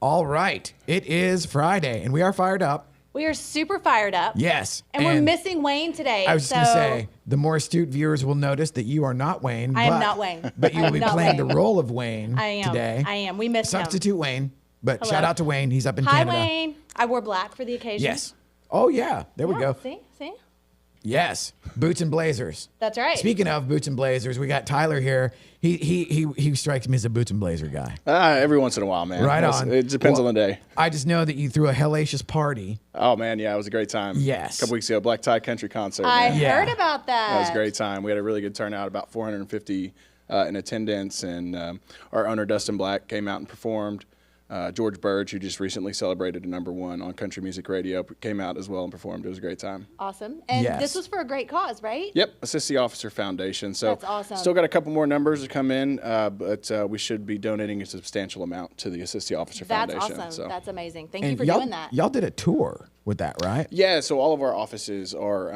All right. It is Friday, and we are fired up. We are super fired up. Yes. And we're missing Wayne today. I was just going to say, the more astute viewers will notice that you are not Wayne. I am not Wayne. But you will be playing the role of Wayne today. I am. We missed him. Substitute Wayne. But Hello. shout out to Wayne. He's up in Hi, Canada. Hi, Wayne. I wore black for the occasion. Yes. Oh, yeah. There we go. See? Yes, boots and blazers. That's right. Speaking of boots and blazers, we got Tyler here. He strikes me as a boots and blazer guy. Every once in a while, man. Right on. It depends on the day. I just know that you threw a hellacious party. Oh man, yeah, it was a great time. Yes. A couple weeks ago, Black Tie Country concert. I man. heard about that. That was a great time. We had a really good turnout, about 450 in attendance, and our owner Dustin Black came out and performed. George Burge, who just recently celebrated a #1 on country music radio, came out as well and performed. It was a great time. Awesome. And Yes. this was for a great cause, right? Yep, Assist the Officer Foundation. So That's awesome. Still got a couple more numbers to come in, but we should be donating a substantial amount to the Assist the Officer That's Foundation. awesome. So. That's amazing. Thank And you for y'all, doing that. Y'all did a tour with that, right? Yeah, so all of our offices are,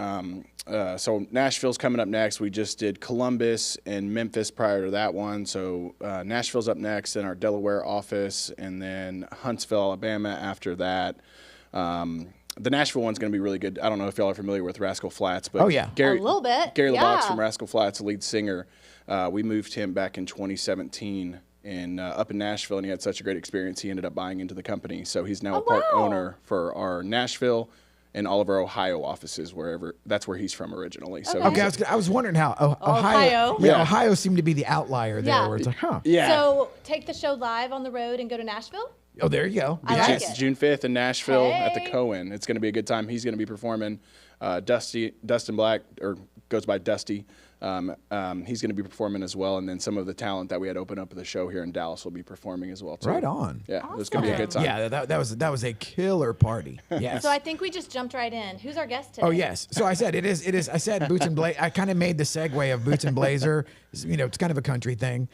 so Nashville's coming up next. We just did Columbus and Memphis prior to that one. So Nashville's up next, then our Delaware office, and then Huntsville, Alabama after that. The Nashville one's going to be really good. I don't know if y'all are familiar with Rascal Flatts, but Oh, yeah. A little bit, Gary yeah. LeBox from Rascal Flatts, the lead singer, we moved him back in 2017 and up in Nashville, and he had such a great experience. He ended up buying into the company, so he's now a part owner for our Nashville and all of our Ohio offices, that's where he's from originally. So Okay. I was wondering how Ohio. Yeah, Ohio seemed to be the outlier there, Yeah. where it's like, huh? yeah. So take the show live on the road and go to Nashville? Oh, there you go. I like it. June 5th in Nashville at the Hey. Cohen. It's going to be a good time. He's going to be performing. Dustin Black, or goes by Dusty. He's going to be performing as well, and then some of the talent that we had open up at the show here in Dallas will be performing as well too. Right on. Yeah, it's going to be a good time. Yeah, that was a killer party. Yes. So I think we just jumped right in. Who's our guest today? Oh yes. So I said it is. I said boots and blazer. I kind of made the segue of boots and blazer. You know, it's kind of a country thing.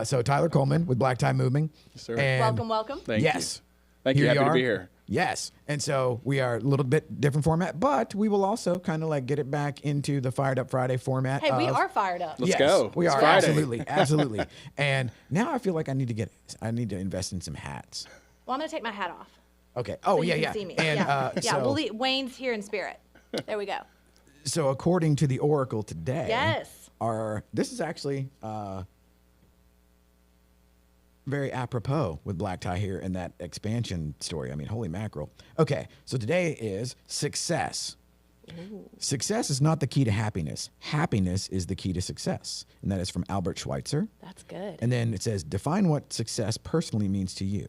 So Tyler Coleman with Black Tie Moving. Yes, sir. And Welcome, welcome. Thank yes. you. Thank you. Here Happy you to be are. here. Yes. And so we are a little bit different format, but we will also kind of like get it back into the Fired Up Friday format. Hey, we of- are fired up. Let's yes, go. We It's are Friday. absolutely. And now I feel like I need to invest in some hats. Well, I'm going to take my hat off. Okay. Oh so yeah, you can yeah. see me. And yeah, so, Wayne's here in spirit. There we go. so according to the Oracle today, Yes. this is actually very apropos with Black Tie here in that expansion story. I mean, holy mackerel. Okay, so today is success. Ooh. Success is not the key to happiness. Happiness is the key to success. And that is from Albert Schweitzer. That's good. And then it says, define what success personally means to you.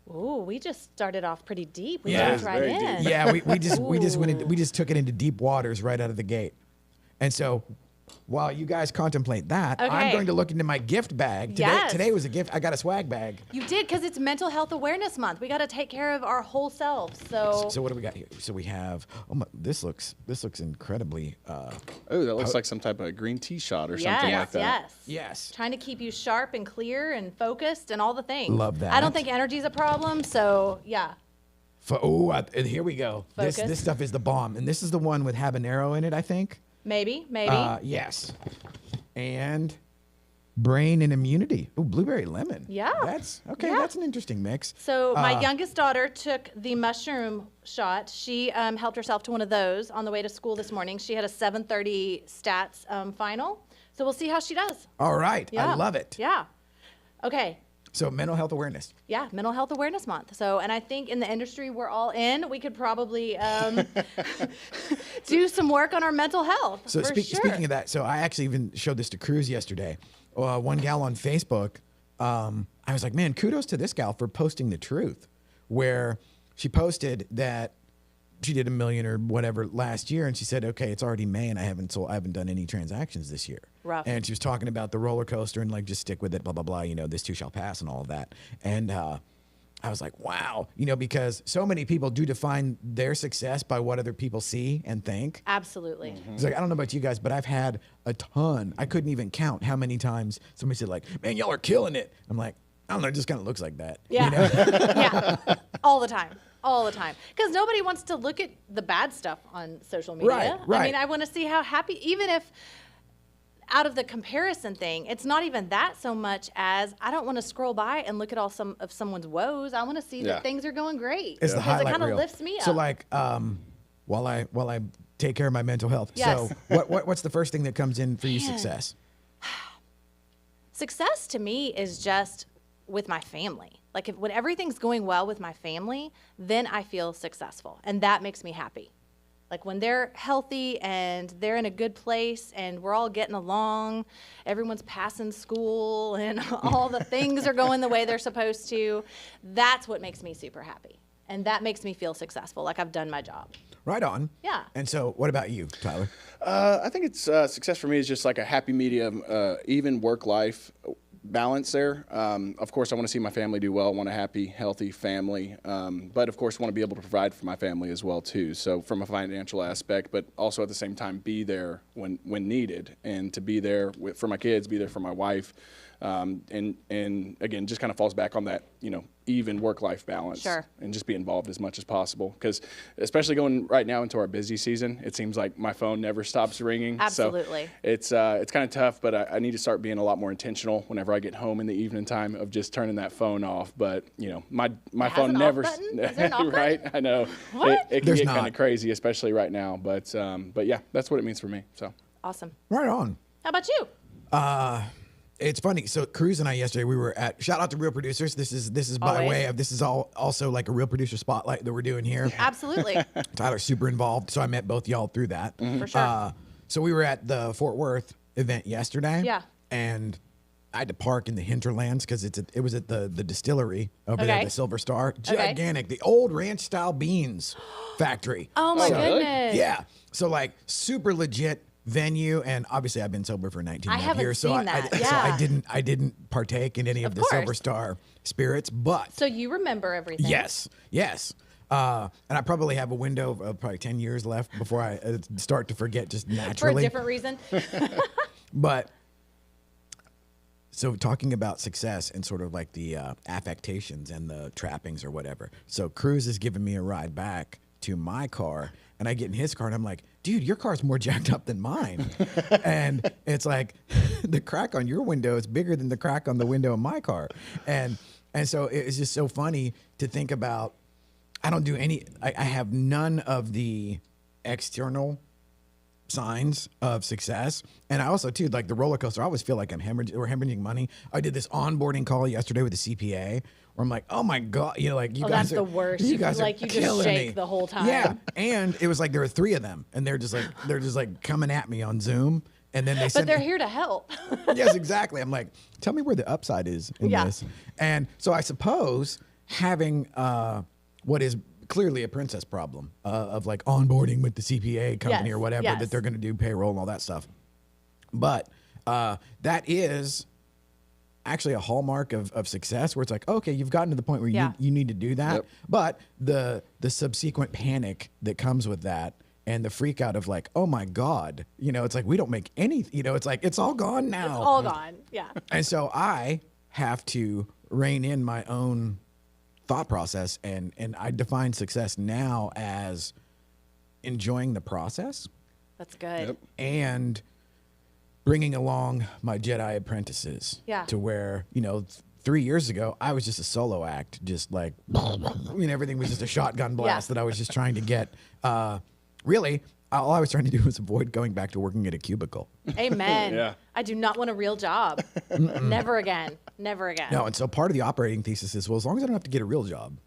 Ooh, we just started off pretty deep. We Yeah. jumped right Very in. deep. Yeah, we just Ooh. we just took it into deep waters right out of the gate. And so while you guys contemplate that, I'm Okay. going to look into my gift bag. Yes. Today was a gift. I got a swag bag. You did, because it's Mental Health Awareness Month. We got to take care of our whole selves. So, So what do we got here? So we have this looks incredibly Oh, that looks like some type of green tea shot or something yes, like that. yes. yes. Trying to keep you sharp and clear and focused and all the things. Love that. I don't think energy's a problem. So, yeah. And here we go. Focus. This stuff is the bomb, and this is the one with habanero in it, I think. Maybe. Yes. And brain and immunity. Oh, blueberry lemon. Yeah. That's okay. Yeah. That's an interesting mix. So my youngest daughter took the mushroom shot. She helped herself to one of those on the way to school this morning. She had a 7:30 stats final. So we'll see how she does. All right. Yeah. I love it. Yeah. Okay. So mental health awareness. Yeah, Mental Health Awareness Month. So, and I think in the industry we're all in, we could probably do some work on our mental health. So for sure. speaking of that, so I actually even showed this to Cruz yesterday. One gal on Facebook, I was like, man, kudos to this gal for posting the truth, where she posted that she did $1 million or whatever last year, and she said, okay, it's already May and I haven't done any transactions this year. Rough. And she was talking about the roller coaster and like just stick with it, blah blah blah. You know, this too shall pass and all of that. And I was like, wow, you know, because so many people do define their success by what other people see and think. Absolutely. It's like, I don't know about you guys, but I've had a ton. I couldn't even count how many times somebody said like, man, y'all are killing it. I'm like, I don't know, it just kind of looks like that. Yeah. You know? Yeah. All the time. All the time. Because nobody wants to look at the bad stuff on social media. Right. I mean, I want to see how happy, even if out of the comparison thing, it's not even that so much as I don't want to scroll by and look at all of someone's woes. I want to see that things are going great. It's the because highlight it kind of reel. lifts me up. So like, while I take care of my mental health. Yes. So what's the first thing that comes in for you success? Success to me is just with my family. Like when everything's going well with my family, then I feel successful, and that makes me happy. Like when they're healthy and they're in a good place and we're all getting along, everyone's passing school and all the things are going the way they're supposed to, that's what makes me super happy. And that makes me feel successful, like I've done my job. Right on. Yeah. And so what about you, Tyler? I think it's success for me is just like a happy medium, even work-life balance there. Of course, I want to see my family do well. I want a happy, healthy family. But of course, want to be able to provide for my family as well too. So from a financial aspect, but also at the same time be there when needed, and to be there for my kids, be there for my wife. And again, just kind of falls back on that, even work-life balance. Sure. And just be involved as much as possible. Because especially going right now into our busy season, it seems like my phone never stops ringing. Absolutely. So it's kind of tough, but I need to start being a lot more intentional whenever I get home in the evening time of just turning that phone off. But my phone never. Is there an off right? button? I know. What? It can There's get not. kind of crazy, especially right now. But yeah, that's what it means for me. So. Awesome. Right on. How about you? It's funny. So Cruz and I yesterday, we were at, shout out to Real Producers. This is by Always. way of, this is all also like a Real Producer spotlight that we're doing here. Absolutely. Tyler's super involved. So I met both y'all through that. For sure. So we were at the Fort Worth event yesterday. Yeah. And I had to park in the hinterlands because it was at the distillery over there, Okay. the Silver Star. Gigantic. The old ranch style beans factory. Oh my Oh, really? goodness. Yeah. So like super legit venue, and obviously I've been sober for 19 I haven't years, so seen that. so Yeah. I didn't partake in any of the course. Silver Star spirits, but So you remember everything. yes. And I probably have a window of probably 10 years left before I start to forget just For a naturally. different reason. But so talking about success and sort of like the affectations and the trappings or whatever. So Cruz is giving me a ride back to my car, and I get in his car and I'm like, dude, your car's more jacked up than mine. And it's like the crack on your window is bigger than the crack on the window of my car. And so it's just so funny to think about. I have none of the external signs of success. And I also too, like the roller coaster, I always feel like we're hemorrhaging money. I did this onboarding call yesterday with the CPA where I'm like, oh my God, like you guys that's are the worst. You guys are Like you just killing shake me. the whole time. Yeah. And it was like there were 3 of them and they're just like coming at me on Zoom. And then they But sent they're here to help. Yes, exactly. I'm like, tell me where the upside is in Yeah. this. And so I suppose having what is clearly a princess problem of like onboarding with the CPA company Yes, or whatever yes. that they're going to do payroll and all that stuff. But that is actually a hallmark of success where it's like, okay, you've gotten to the point where Yeah. you need to do that. Yep. But the subsequent panic that comes with that and the freak out of like, oh my God, it's like we don't make any, it's like it's all gone now. It's all gone. Yeah. And so I have to rein in my own thought process, and I define success now as enjoying the process That's good. Yep. and bringing along my Jedi apprentices. Yeah. To where 3 years ago I was just a solo act, just like everything was just a shotgun blast Yeah. that I was just trying to get. Really, all I was trying to do was avoid going back to working at a cubicle. Amen. Yeah. I do not want a real job. Never again. Never again. No, and so part of the operating thesis is, well, as long as I don't have to get a real job,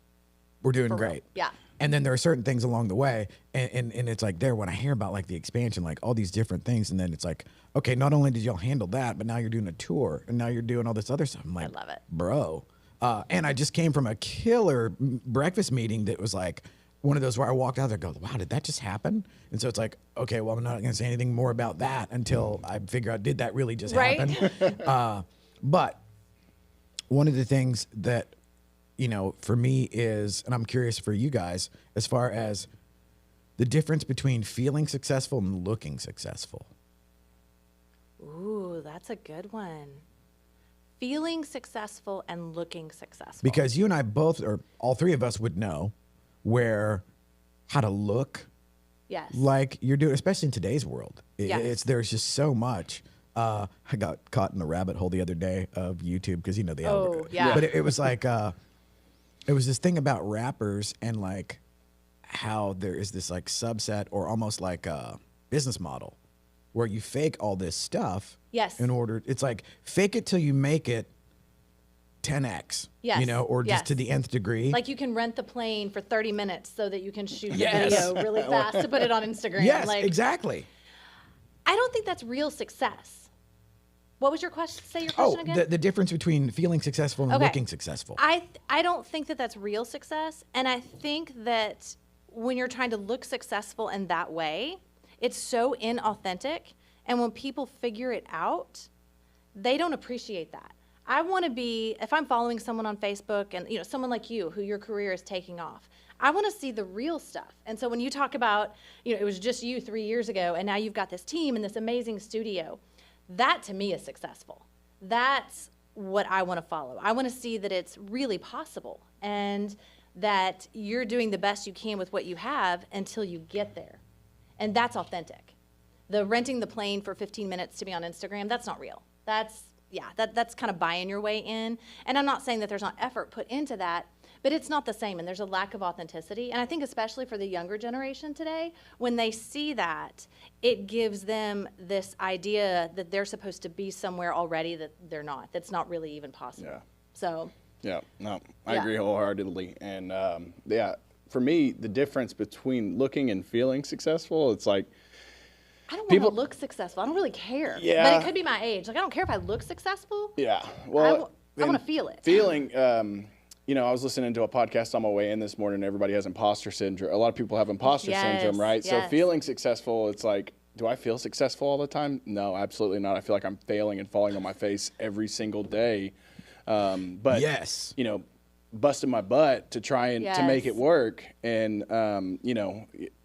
we're doing For real. great. Yeah. And then there are certain things along the way, and it's like there when I hear about like the expansion, like all these different things, and then it's like, okay, not only did y'all handle that, but now you're doing a tour, and now you're doing all this other stuff. I'm like, love it. bro. And I just came from a killer breakfast meeting that was like one of those where I walked out there, and go, wow, did that just happen? And so it's like, okay, well, I'm not going to say anything more about that until I figure out, did that really just Right? happen? But one of the things that, for me is, and I'm curious for you guys, as far as the difference between feeling successful and looking successful. Ooh, that's a good one. Feeling successful and looking successful. Because you and I both, or all 3 of us would know how to look yes. like you're doing, especially in today's world. Yes. There's just so much I got caught in the rabbit hole the other day of YouTube because the Oh, algorithm. yeah. But it was like it was this thing about rappers and like how there is this like subset or almost like a business model where you fake all this stuff. Yes. In order, it's like fake it till you make it 10x. Yes. Or just Yes. to the nth degree. Like you can rent the plane for 30 minutes so that you can shoot the Yes. video really fast to put it on Instagram. yes, Like, exactly. I don't think that's real success. What was your question? Say your question again. The difference between feeling successful and Okay. looking successful. I don't think that that's real success, and I think that when you're trying to look successful in that way, it's so inauthentic, and when people figure it out, they don't appreciate that. I want to be, if I'm following someone on Facebook and someone like you who your career is taking off, I want to see the real stuff. And so when you talk about, it was just you 3 years ago and now you've got this team and this amazing studio, that to me is successful. That's what I want to follow. I want to see that it's really possible and that you're doing the best you can with what you have until you get there. And that's authentic. The renting the plane for 15 minutes to be on Instagram, that's not real. That's kind of buying your way in. And I'm not saying that there's not effort put into that, but it's not the same, and there's a lack of authenticity. And I think especially for the younger generation today, when they see that, it gives them this idea that they're supposed to be somewhere already that they're not. That's not really even possible. Yeah. So. Yeah, no, I Yeah. agree wholeheartedly. And for me, the difference between looking and feeling successful, it's like, I don't want People- to look successful. I don't really care. Yeah. But it could be my age. Like, I don't care if I look successful. yeah, I well, want to feel it. Feeling, I was listening to a podcast on my way in this morning. Everybody has imposter syndrome. A lot of people have imposter Yes, syndrome, right? So yes. feeling successful, it's like, do I feel successful all the time? No, absolutely not. I feel like I'm failing and falling on my face every single day. But Yes. busting my butt to try and to make it Yes. work. And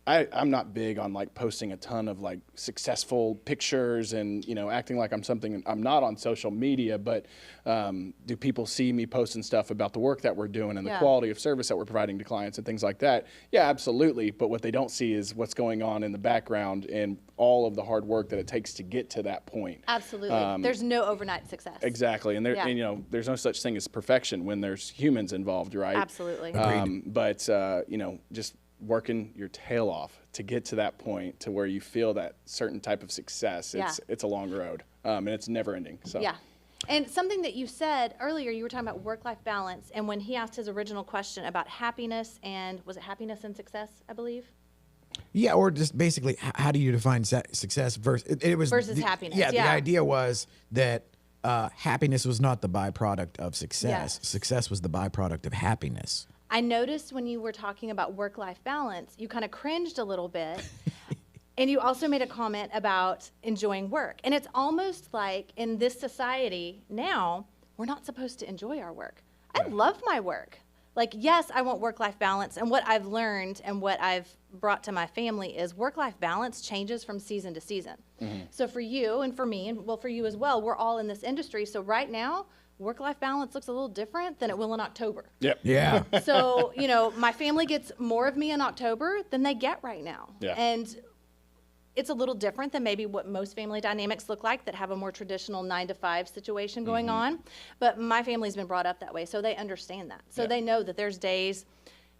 I'm not big on like posting a ton of like successful pictures and acting like I'm something I'm not on social media. But do people see me posting stuff about the work that we're doing and the Yeah. quality of service that we're providing to clients and things like that? Yeah, absolutely. But what they don't see is what's going on in the background and all of the hard work that it takes to get to that point. Absolutely. There's no overnight success. Exactly, and Yeah. there's no such thing as perfection when there's humans involved, right? Absolutely. But just working your tail off to get to that point to where you feel that certain type of success. Yeah. It's a long road, and it's never ending. So Yeah. And something that you said earlier, you were talking about work-life balance, and when he asked his original question about happiness and, was it happiness and success, I believe? Yeah, or just basically, how do you define success versus it was Versus happiness, Yeah, the yeah. idea was that happiness was not the byproduct of success. Yes. Success was the byproduct of happiness. I noticed when you were talking about work-life balance, you kind of cringed a little bit. And you also made a comment about enjoying work. And it's almost like in this society now, we're not supposed to enjoy our work. I love my work. Like, yes, I want work-life balance. And what I've learned and what I've brought to my family is work-life balance changes from season to season. So for you and for me, and well, for you as well, we're all in this industry. So right now, work-life balance looks a little different than it will in October. Yep. Yeah. So, my family gets more of me in October than they get right now. Yeah. And it's a little different than maybe what most family dynamics look like that have a more traditional 9-to-5 situation going on. But my family's been brought up that way, so they understand that. So Yeah. they know that there's days,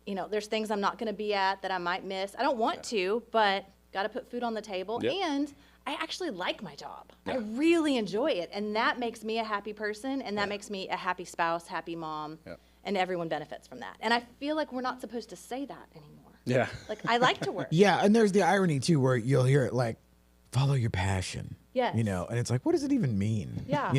there's things I'm not going to be at that I might miss. I don't want to, but got to put food on the table. Yep. And I actually like my job. I Yeah. really enjoy it. And that makes me a happy person, and that makes me a happy spouse, happy mom. Yeah. And everyone benefits from that. And I feel like we're not supposed to say that anymore. Yeah. Like, I like to work. Yeah, and there's the irony too, where you'll hear it like, "Follow your passion." Yes. And it's like, what does it even mean? Yeah.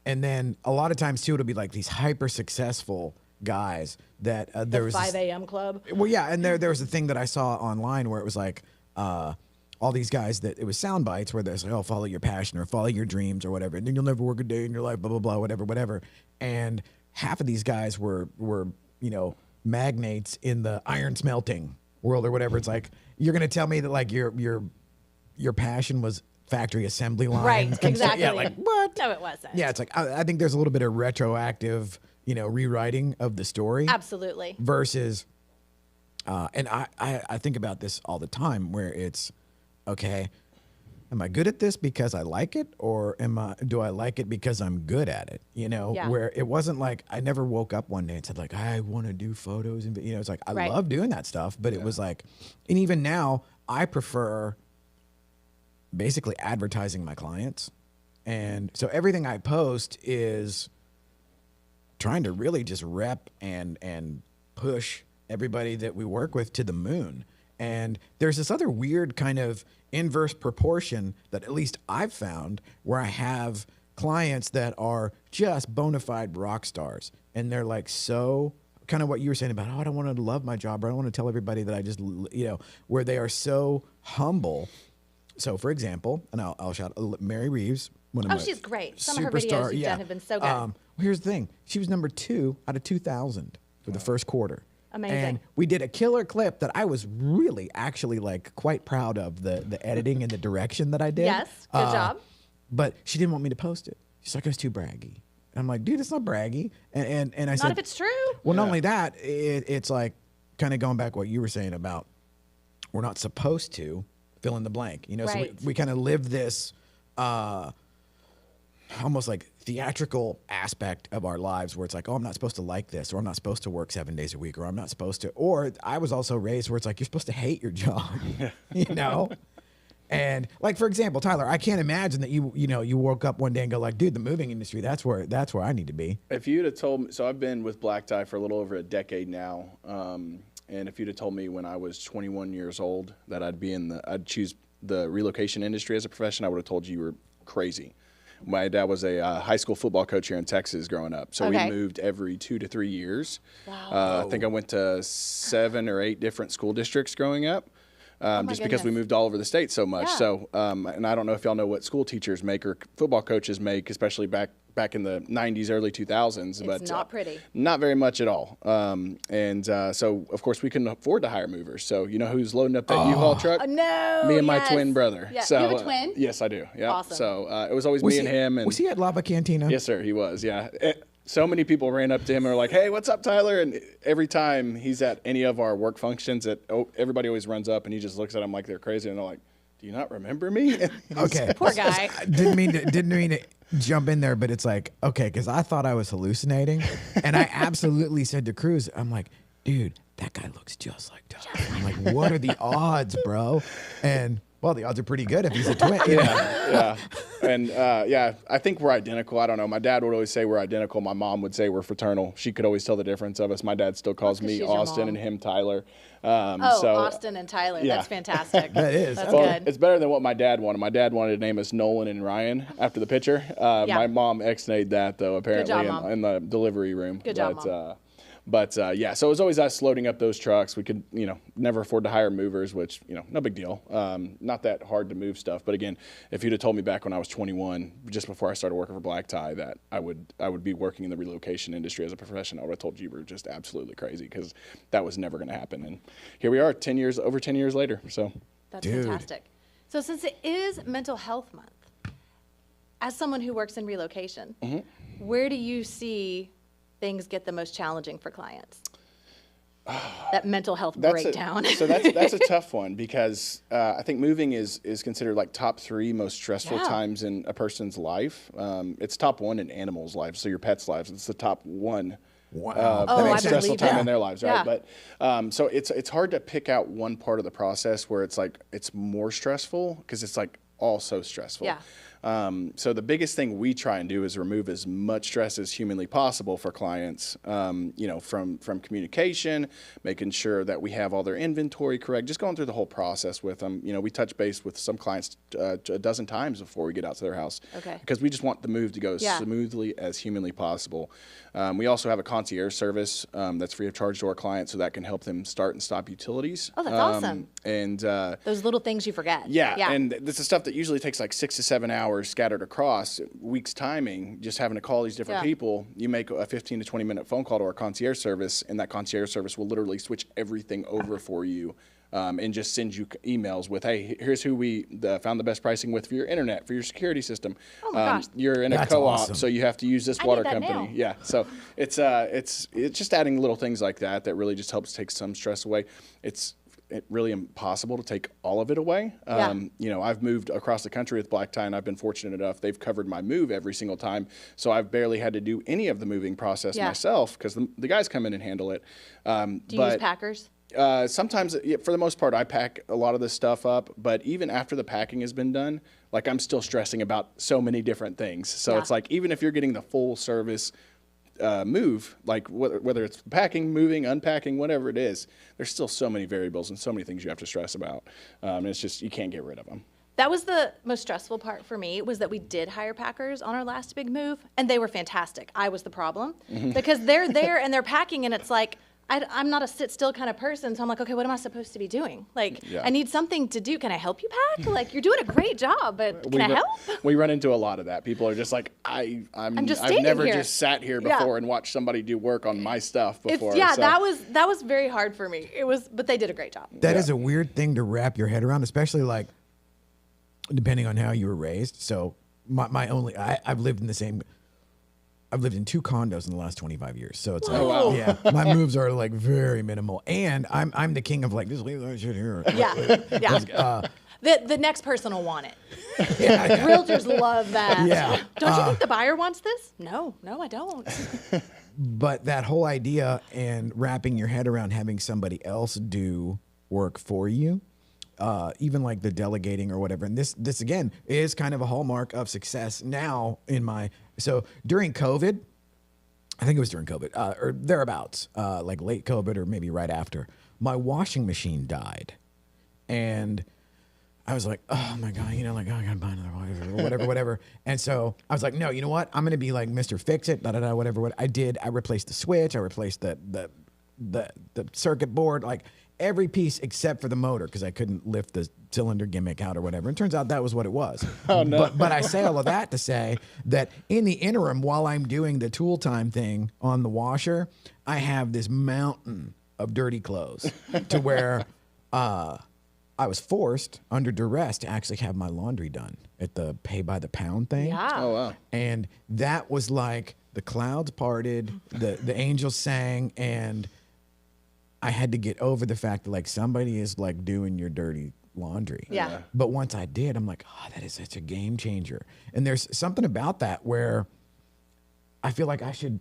And then a lot of times too, it'll be like these hyper successful guys that there The was 5 this- a.m. club. Well, yeah, and there was a thing that I saw online where it was like all these guys that it was sound bites where there's like, oh, follow your passion or follow your dreams or whatever, and then you'll never work a day in your life, blah blah blah, whatever. And half of these guys were magnates in the iron smelting world or whatever. It's like you're gonna tell me that like your passion was factory assembly line, Right, exactly. Yeah, like what? No, it wasn't. Yeah, it's like I think there's a little bit of retroactive, rewriting of the story. Absolutely. Versus, and I think about this all the time where it's, okay, am I good at this because I like it, or do I like it because I'm good at it? You know, Yeah. where it wasn't like I never woke up one day and said like I want to do photos, and it's like I Right. love doing that stuff, but it was like, and even now I prefer basically advertising my clients, and so everything I post is trying to really just rep and push everybody that we work with to the moon. And there's this other weird kind of inverse proportion that at least I've found where I have clients that are just bona fide rock stars. And they're like, so kind of what you were saying about, oh, I don't want to love my job, or I don't want to tell everybody that I just, where they are so humble. So for example, and I'll shout Mary Reeves. One of Oh, my she's great. Some of her superstar- videos you've done have been so good. Well, here's the thing. She was number 2 out of 2,000 for the first quarter. Amazing. And we did a killer clip that I was really actually like quite proud of the editing and the direction that I did. Yes, good job. But she didn't want me to post it. She's like, it was too braggy. And I'm like, dude, it's not braggy. And I said, Not if it's true. well, not only that, it's like kind of going back what you were saying about we're not supposed to fill in the blank. So Right. we kind of live this almost like theatrical aspect of our lives where it's like, oh, I'm not supposed to like this, or I'm not supposed to work 7 days a week, or I'm not supposed to, or I was also raised where it's like, you're supposed to hate your job, And like, for example, Tyler, I can't imagine that you woke up one day and go like, dude, the moving industry, that's where I need to be. If you'd have told me, so I've been with Black Tie for a little over a decade now, and if you'd have told me when I was 21 years old that I'd choose the relocation industry as a profession, I would have told you were crazy. My dad was a high school football coach here in Texas growing up, so Okay. we moved every 2 to 3 years. Wow. I think I went to 7 or 8 different school districts growing up. Just because we goodness. moved all over the state so much. Yeah. So, and I don't know if y'all know what school teachers make or football coaches make, especially back in the 90s, early 2000s. It's not pretty. Not very much at all. So, of course, we couldn't afford to hire movers. So, you know who's loading up that U-Haul truck? No. Me and my yes. twin brother. Yeah. So, You have a twin? Yes, I do. Yeah. Awesome. So it was always me and him. And Was he at Lava Cantina? Yes, sir, he was. Yeah. So many people ran up to him and were like, "Hey, what's up, Tyler?" And every time he's at any of our work functions, everybody always runs up and he just looks at them like they're crazy, and they're like, "Do you not remember me?" Okay. Poor guy. I didn't mean to jump in there, but it's like, okay, because I thought I was hallucinating, and I absolutely said to Cruz, I'm like, dude, that guy looks just like Tyler. I'm like, what are the odds, bro? And well, the odds are pretty good if he's a twin. Yeah. And I think we're identical. I don't know. My dad would always say we're identical. My mom would say we're fraternal. She could always tell the difference of us. My dad still calls That's 'cause me she's your Austin mom. and him Tyler. Austin and Tyler. yeah. That's fantastic. That is. That's Well, good. it's better than what my dad wanted. My dad wanted to name us Nolan and Ryan after the pitcher. My mom ex-nayed that, though, apparently, job, Mom. in the delivery room. Good job, but, Mom. So it was always us loading up those trucks. We could, never afford to hire movers, which, no big deal. Not that hard to move stuff. But again, if you'd have told me back when I was 21, just before I started working for Black Tie, that I would be working in the relocation industry as a profession, I would have told you were just absolutely crazy, because that was never going to happen. And here we are, over 10 years later. So That's Dude. fantastic. So since it is Mental Health Month, as someone who works in relocation, where do you see things get the most challenging for clients? That mental health breakdown. That's a tough one, because I think moving is considered like top 3 most stressful times in a person's life. It's top 1 in animals' lives, so your pets' lives. It's the top 1 Wow. Oh, I most stressful believe time that. in their lives, Yeah. right? But so it's hard to pick out one part of the process where it's like it's more stressful, because it's like all so stressful. Yeah. So the biggest thing we try and do is remove as much stress as humanly possible for clients, from communication, making sure that we have all their inventory correct, just going through the whole process with them. We touch base with some clients a dozen times before we get out to their house, Okay. because we just want the move to go Yeah. smoothly as humanly possible. We also have a concierge service that's free of charge to our clients, so that can help them start and stop utilities. Oh, that's awesome. And Those little things you forget. yeah, and this is stuff that usually takes like 6 to 7 hours scattered across weeks' timing, just having to call these different people. You make a 15 to 20-minute phone call to our concierge service, and that concierge service will literally switch everything over for you. And just send you emails with, hey, here's who we found the best pricing with for your internet, for your security system. Oh my gosh. You're in a That's co-op, awesome. so you have to use this I water need that company. now. Yeah, so it's just adding little things like that really just helps take some stress away. really impossible to take all of it away. You know, I've moved across the country with Black Tie, and I've been fortunate enough they've covered my move every single time, so I've barely had to do any of the moving process myself because the guys come in and handle it. Do you use packers? Sometimes, for the most part, I pack a lot of this stuff up, but even after the packing has been done, like I'm still stressing about so many different things. So it's like, even if you're getting the full service move, like whether it's packing, moving, unpacking, whatever it is, there's still so many variables and so many things you have to stress about. And it's just, you can't get rid of them. That was the most stressful part for me, was that we did hire packers on our last big move, and they were fantastic. I was the problem because they're there and they're packing, and it's like, I'm not a sit still kind of person. So I'm like, okay, what am I supposed to be doing? Like, I need something to do. Can I help you pack? Like, you're doing a great job, but can I help? We run into a lot of that. People are just like, I've never just sat here before and watched somebody do work on my stuff before. So. that was very hard for me. But they did a great job. That is a weird thing to wrap your head around, especially like depending on how you were raised. So I've lived in 2 condos in the last 25 years. So it's like, yeah, my moves are like very minimal. And I'm the king of like, just leave that shit here. Yeah. The next person will want it. Realtors love that. Yeah. Don't you think the buyer wants this? No, I don't. But that whole idea and wrapping your head around having somebody else do work for you, even like the delegating or whatever. And this again is kind of a hallmark of success now so during COVID, I think it was during COVID or thereabouts, like late COVID or maybe right after, my washing machine died. And I was like, oh my God, I gotta buy another or whatever. And so I was like, no, you know what? I'm gonna be like Mr. Fix It, whatever. What I did, I replaced the switch, I replaced the circuit board, like every piece except for the motor, because I couldn't lift the cylinder gimmick out or whatever. And turns out that was what it was. Oh, no. But I say all of that to say that in the interim, while I'm doing the tool time thing on the washer, I have this mountain of dirty clothes to where I was forced under duress to actually have my laundry done at the pay by the pound thing. Yeah. Oh, wow. And that was like the clouds parted, the angels sang, and I had to get over the fact that like somebody is like doing your dirty laundry. Yeah. But once I did, I'm like, oh, that is such a game changer. And there's something about that where I feel like I should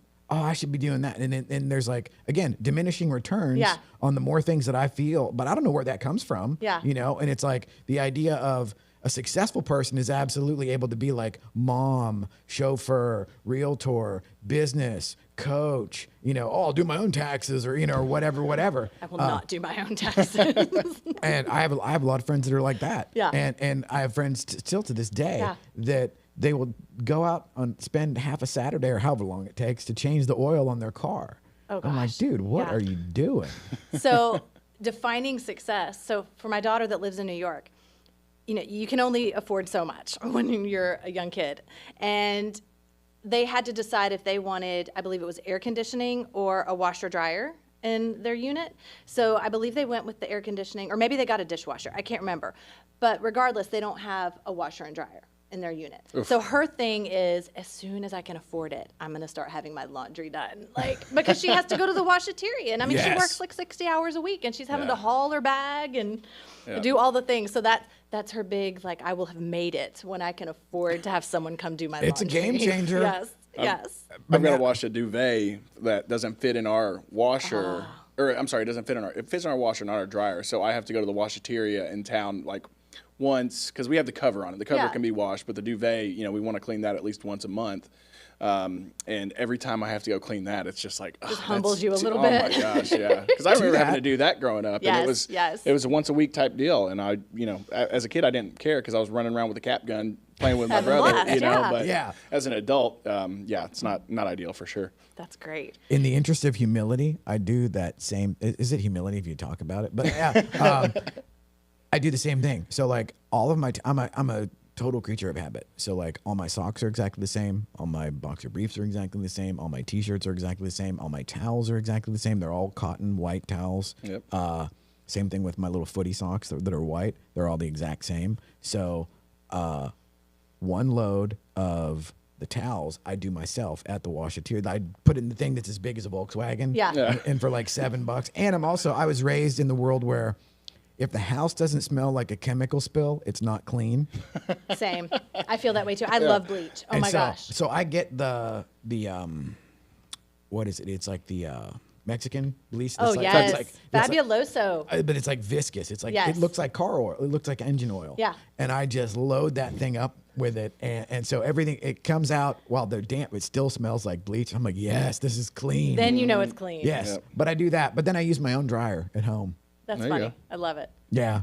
be doing that. And there's like, again, diminishing returns on the more things that I feel, but I don't know where that comes from. Yeah. And it's like the idea of a successful person is absolutely able to be like mom, chauffeur, realtor, business, coach, I'll do my own taxes or, or whatever. I will not do my own taxes. And I have a lot of friends that are like that. Yeah. And I have friends still to this day that they will go out and spend half a Saturday or however long it takes to change the oil on their car. Oh, gosh. I'm like, dude, what are you doing? So defining success. So for my daughter that lives in New York, you can only afford so much when you're a young kid. And they had to decide if they wanted, I believe it was air conditioning or a washer dryer in their unit. So I believe they went with the air conditioning, or maybe they got a dishwasher. I can't remember. But regardless, they don't have a washer and dryer in their unit. Oof. So her thing is, as soon as I can afford it, I'm going to start having my laundry done. Because she has to go to the washateria. And she works like 60 hours a week, and she's having to haul her bag and do all the things. So that's her big, I will have made it when I can afford to have someone come do my laundry. It's a game changer. Yes. I've got to wash a duvet that doesn't fit in our washer. Or it fits in our washer, not our dryer. So I have to go to the washateria in town, once, because we have the cover on it. The cover can be washed, but the duvet, we want to clean that at least once a month. And every time I have to go clean that, it's just like, just humbles you a little bit. Oh my gosh, yeah. Because I remember having to do that growing up, and it was a once a week type deal. And I, as a kid, I didn't care because I was running around with a cap gun playing with my brother, But as an adult, it's not ideal for sure. That's great. In the interest of humility, I do that same. Is it humility if you talk about it? But I do the same thing. So all of my, I'm a total creature of habit. So all my socks are exactly the same. All my boxer briefs are exactly the same. All my t-shirts are exactly the same. All my towels are exactly the same. They're all cotton white towels. Yep. Same thing with my little footy socks that are white. They're all the exact same. So one load of the towels I do myself at the washateria. I put in the thing that's as big as a Volkswagen. Yeah. And for $7. And I was raised in the world where if the house doesn't smell like a chemical spill, it's not clean. Same. I feel that way too. I love bleach. Oh And my gosh. So I get the what is it? It's like the Mexican bleach. Oh, like, yes. it's like- Fabuloso. but it's like viscous. It's like Yes. it looks like car oil. It looks like engine oil. Yeah. And I just load that thing up with it, and so everything it comes out while they're damp. It still smells like bleach. I'm like, yes, this is clean. Then you know it's clean. yes, Yep. but I do that. But then I use my own dryer at home. That's There you funny. go. I love it. Yeah.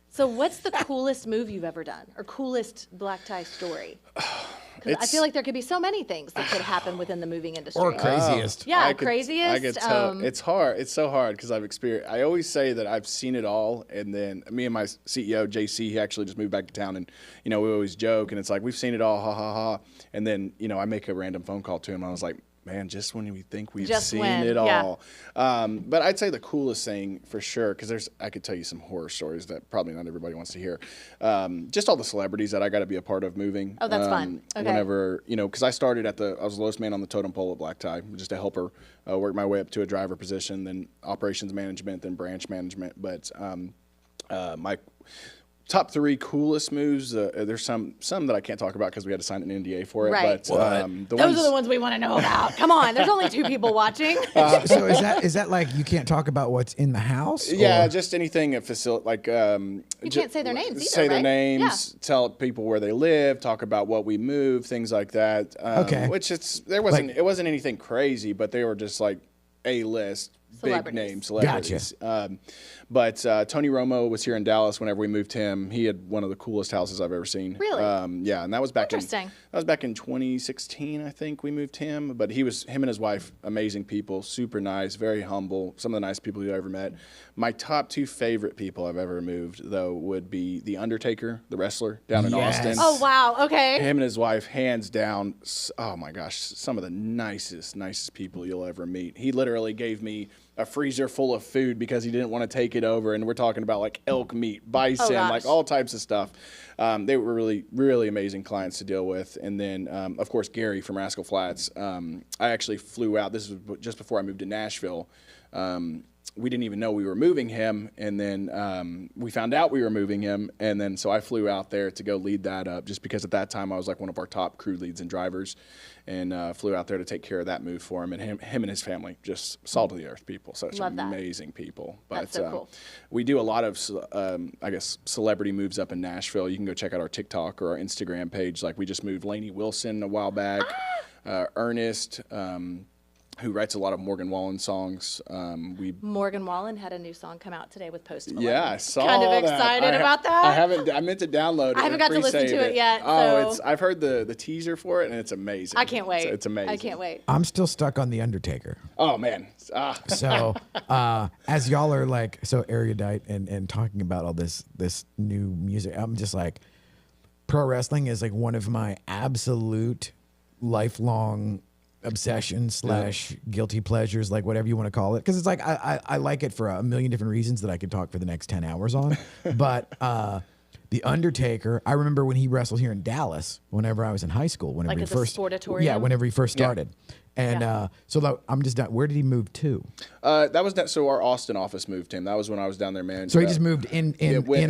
So what's the coolest move you've ever done or coolest black tie story? Because I feel like there could be so many things that could happen within the moving industry. Or craziest. Yeah, I could craziest. tell. It's hard. It's so hard because I've experienced. I always say that I've seen it all, and then me and my CEO JC, he actually just moved back to town, and we always joke, and it's like we've seen it all, ha ha ha. And then I make a random phone call to him. I was like, man, just when we think we've seen it yeah. all. But I'd say the coolest thing for sure, because I could tell you some horror stories that probably not everybody wants to hear. Just all the celebrities that I got to be a part of moving. Oh, that's fun. Okay. Whenever, because I started I was the lowest man on the totem pole at Black Tie, just a helper, work my way up to a driver position, then operations management, then branch management. But my top 3 coolest moves. There's some that I can't talk about because we had to sign an NDA for it. Right. But Those are the ones we want to know about. Come on, there's only 2 people watching. So is that like you can't talk about what's in the house? Yeah, or- just anything at facility like You can't say their names either, say their right? names, tell people where they live, talk about what we move, things like that. Okay. Which it wasn't anything crazy, but they were just like A-list. Big Celebrities. name celebrities. But Tony Romo was here in Dallas whenever we moved him. He had one of the coolest houses I've ever seen. Really? Yeah, and that was back Interesting. that was back in 2016, I think we moved him. But him and his wife, amazing people, super nice, very humble, some of the nicest people you ever met. My top 2 favorite people I've ever moved, though, would be The Undertaker, the wrestler, down in Yes. Austin. Oh, wow. Okay. Him and his wife, hands down, oh my gosh, some of the nicest people you'll ever meet. He literally gave me a freezer full of food because he didn't want to take it over. And we're talking about like elk meat, bison, gosh. like all types of stuff. They were really, really amazing clients to deal with. And then, of course, Gary from Rascal Flats. I actually flew out. This was just before I moved to Nashville. We didn't even know we were moving him, and then we found out we were moving him, and then so I flew out there to go lead that up, just because at that time I was like one of our top crew leads and drivers, and flew out there to take care of that move for him, and him and his family, just salt of the earth people, such Love that. amazing people. But That's so cool. we do a lot of I guess celebrity moves up in Nashville. You can go check out our TikTok or our Instagram page. Like we just moved Lainey Wilson a while back, Ernest. Who writes a lot of Morgan Wallen songs. Morgan Wallen had a new song come out today with Post Malone. Yeah, I saw Kind of that. excited about that. I meant to download it. I haven't and got to listen pre-save to it yet, Oh, so- I've heard the teaser for it, and it's amazing. I can't wait. It's amazing. I can't wait. I'm still stuck on The Undertaker. Oh, man. So as y'all are like so erudite and talking about all this new music, I'm just like, pro wrestling is like one of my absolute lifelong obsession / guilty pleasures, like whatever you want to call it, because it's like I like it for a million different reasons that I could talk for the next 10 hours on. But The Undertaker, I remember when he wrestled here in Dallas whenever I was in high school, whenever Like he at the first Sportatorium? whenever he first started. And Yeah. so I'm just done. Where did he move to? That was so our Austin office moved him. That was when I was down there managing. So he just moved in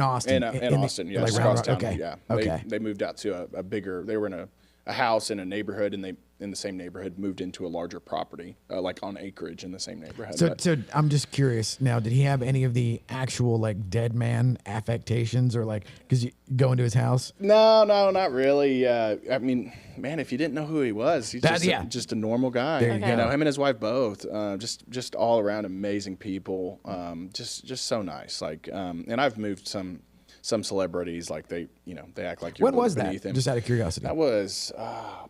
Austin. In Austin, yeah, like just round- across town. okay. Yeah. Okay. They moved out to a bigger. They were in a house in a neighborhood, and they in the same neighborhood moved into a larger property, like on acreage in the same neighborhood. So I'm just curious now, did he have any of the actual like dead man affectations, or like, because you go into his house? No, not really. I mean, man, if you didn't know who he was, he's just a normal guy. There you go. You know, him and his wife both, just all around amazing people. Just so nice. Like, and I've moved some celebrities, like they act like you're When was beneath that? them. Just out of curiosity. That was,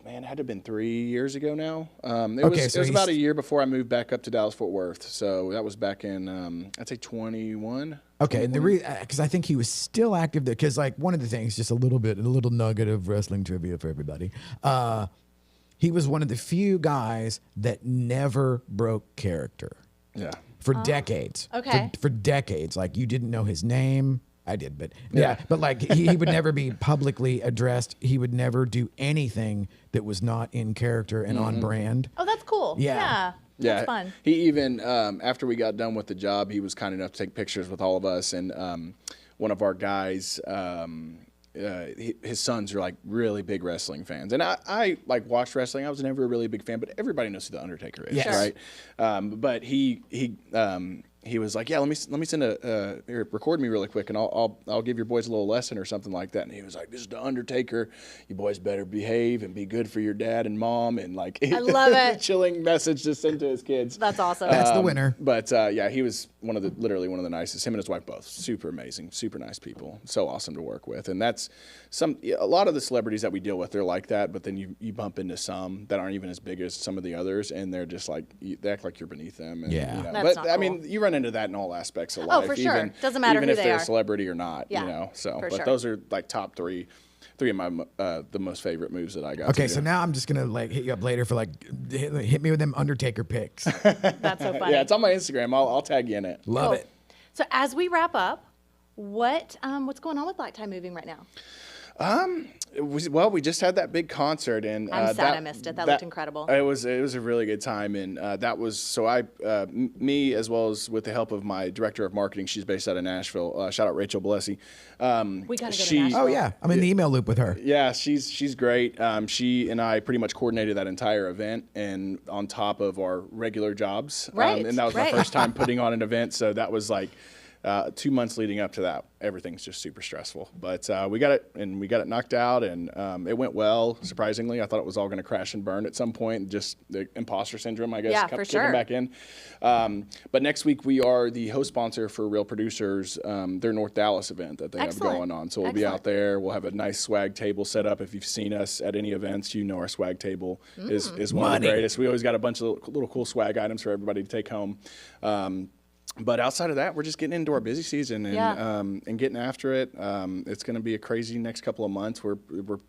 man, it had to have been 3 years ago now. It Okay, was, so it was he's- about a year before I moved back up to Dallas-Fort Worth. So that was back in, I'd say 21. Okay, and the because I think he was still active there, because like one of the things, just a little nugget of wrestling trivia for everybody. He was one of the few guys that never broke character Yeah. for decades. Okay. For decades, like you didn't know his name. I did, but yeah, but like he would never be publicly addressed. He would never do anything that was not in character and on brand. Oh, that's cool. Yeah. Yeah, That's fun. He even after we got done with the job, he was kind enough to take pictures with all of us, and one of our guys. His sons are like really big wrestling fans, and I like watched wrestling. I was never a really big fan, but everybody knows who the Undertaker is, Yes. right? But he was like, yeah, let me send here, record me really quick, and I'll give your boys a little lesson or something like that. And he was like, this is the Undertaker. You boys better behave and be good for your dad and mom, and like I love it. chilling message to send to his kids. That's awesome. That's the winner. But yeah, he was literally one of the nicest. Him and his wife both super amazing, super nice people. So awesome to work with. And that's a lot of the celebrities that we deal with, they're like that. But then you bump into some that aren't even as big as some of the others, and they're just like they act like you're beneath them. And, Yeah. you know. That's But not I mean, cool. you run into that in all aspects of Oh, life. for sure. Even, Doesn't matter even who if they they're are. a celebrity or not. Yeah, You know. So, for but sure. those are like top three of my the most favorite moves that I got. Okay, to so do. now I'm just gonna like hit you up later for like hit me with them Undertaker pics. That's so funny. Yeah, it's on my Instagram. I'll tag you in it. Love Cool. it. So as we wrap up, what's going on with Black Tie Moving right now? Well, we just had that big concert, and I'm sad I missed it. That looked incredible. It was a really good time, and that was so me as well as with the help of my director of marketing. She's based out of Nashville. Shout out Rachel Blessy. We got to go to Nashville. Oh yeah, I'm in the email loop with her. Yeah, she's great. She and I pretty much coordinated that entire event, and on top of our regular jobs. Right, And that was my right. first time putting on an event, so that was like 2 months leading up to that. Everything's just super stressful, but we got it knocked out, and it went well. Surprisingly, I thought it was all going to crash and burn at some point. Just the imposter syndrome, I guess, Yeah, kept for kicking sure. back in. But next week we are the host sponsor for Real Producers, their North Dallas event that they Excellent. have going on. So we'll be out there. We'll have a nice swag table set up. If you've seen us at any events, you know our swag table is one of Money. the greatest. We always got a bunch of little cool swag items for everybody to take home. But outside of that, we're just getting into our busy season and getting after it. It's going to be a crazy next couple of months. We're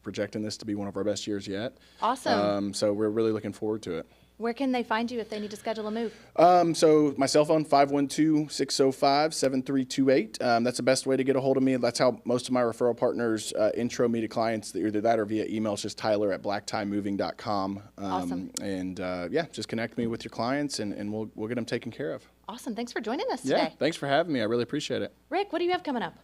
projecting this to be one of our best years yet. Awesome. So we're really looking forward to it. Where can they find you if they need to schedule a move? So my cell phone, 512-605-7328. That's the best way to get a hold of me. That's how most of my referral partners intro me to clients, either that or via email. It's just tyler@blacktiemoving.com. Awesome. And yeah, just connect me with your clients, and we'll get them taken care of. Awesome. Thanks for joining us Yeah, today. thanks for having me. I really appreciate it. Rick, what do you have coming up?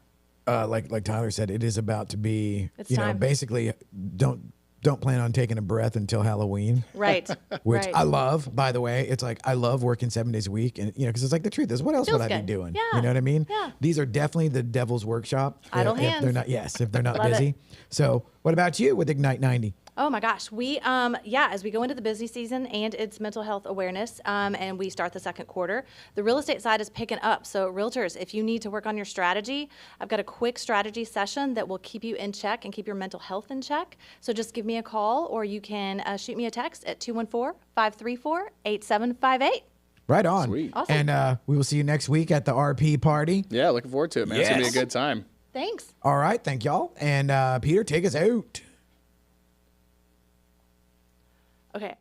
Like Tyler said, it is about to be. It's you know, time. basically, don't plan on taking a breath until Halloween. Right. Which right. I love, by the way. It's like I love working 7 days a week, and because it's like the truth is, what else Feels would I good. be doing? Yeah. You know what I mean? Yeah. These are definitely the devil's workshop. Idle if they're hands. not, if they're not Love busy. it. So, what about you with Ignite 90? Oh my gosh, we as we go into the busy season and it's mental health awareness, and we start the second quarter, the real estate side is picking up. So realtors, if you need to work on your strategy, I've got a quick strategy session that will keep you in check and keep your mental health in check. So just give me a call, or you can shoot me a text at 214-534-8758. Right on. Sweet. Awesome. And we will see you next week at the RP party. Yeah, looking forward to it, man. It's going to be a Yes. good time. Thanks. All right, thank y'all. And Peter, take us out. Okay.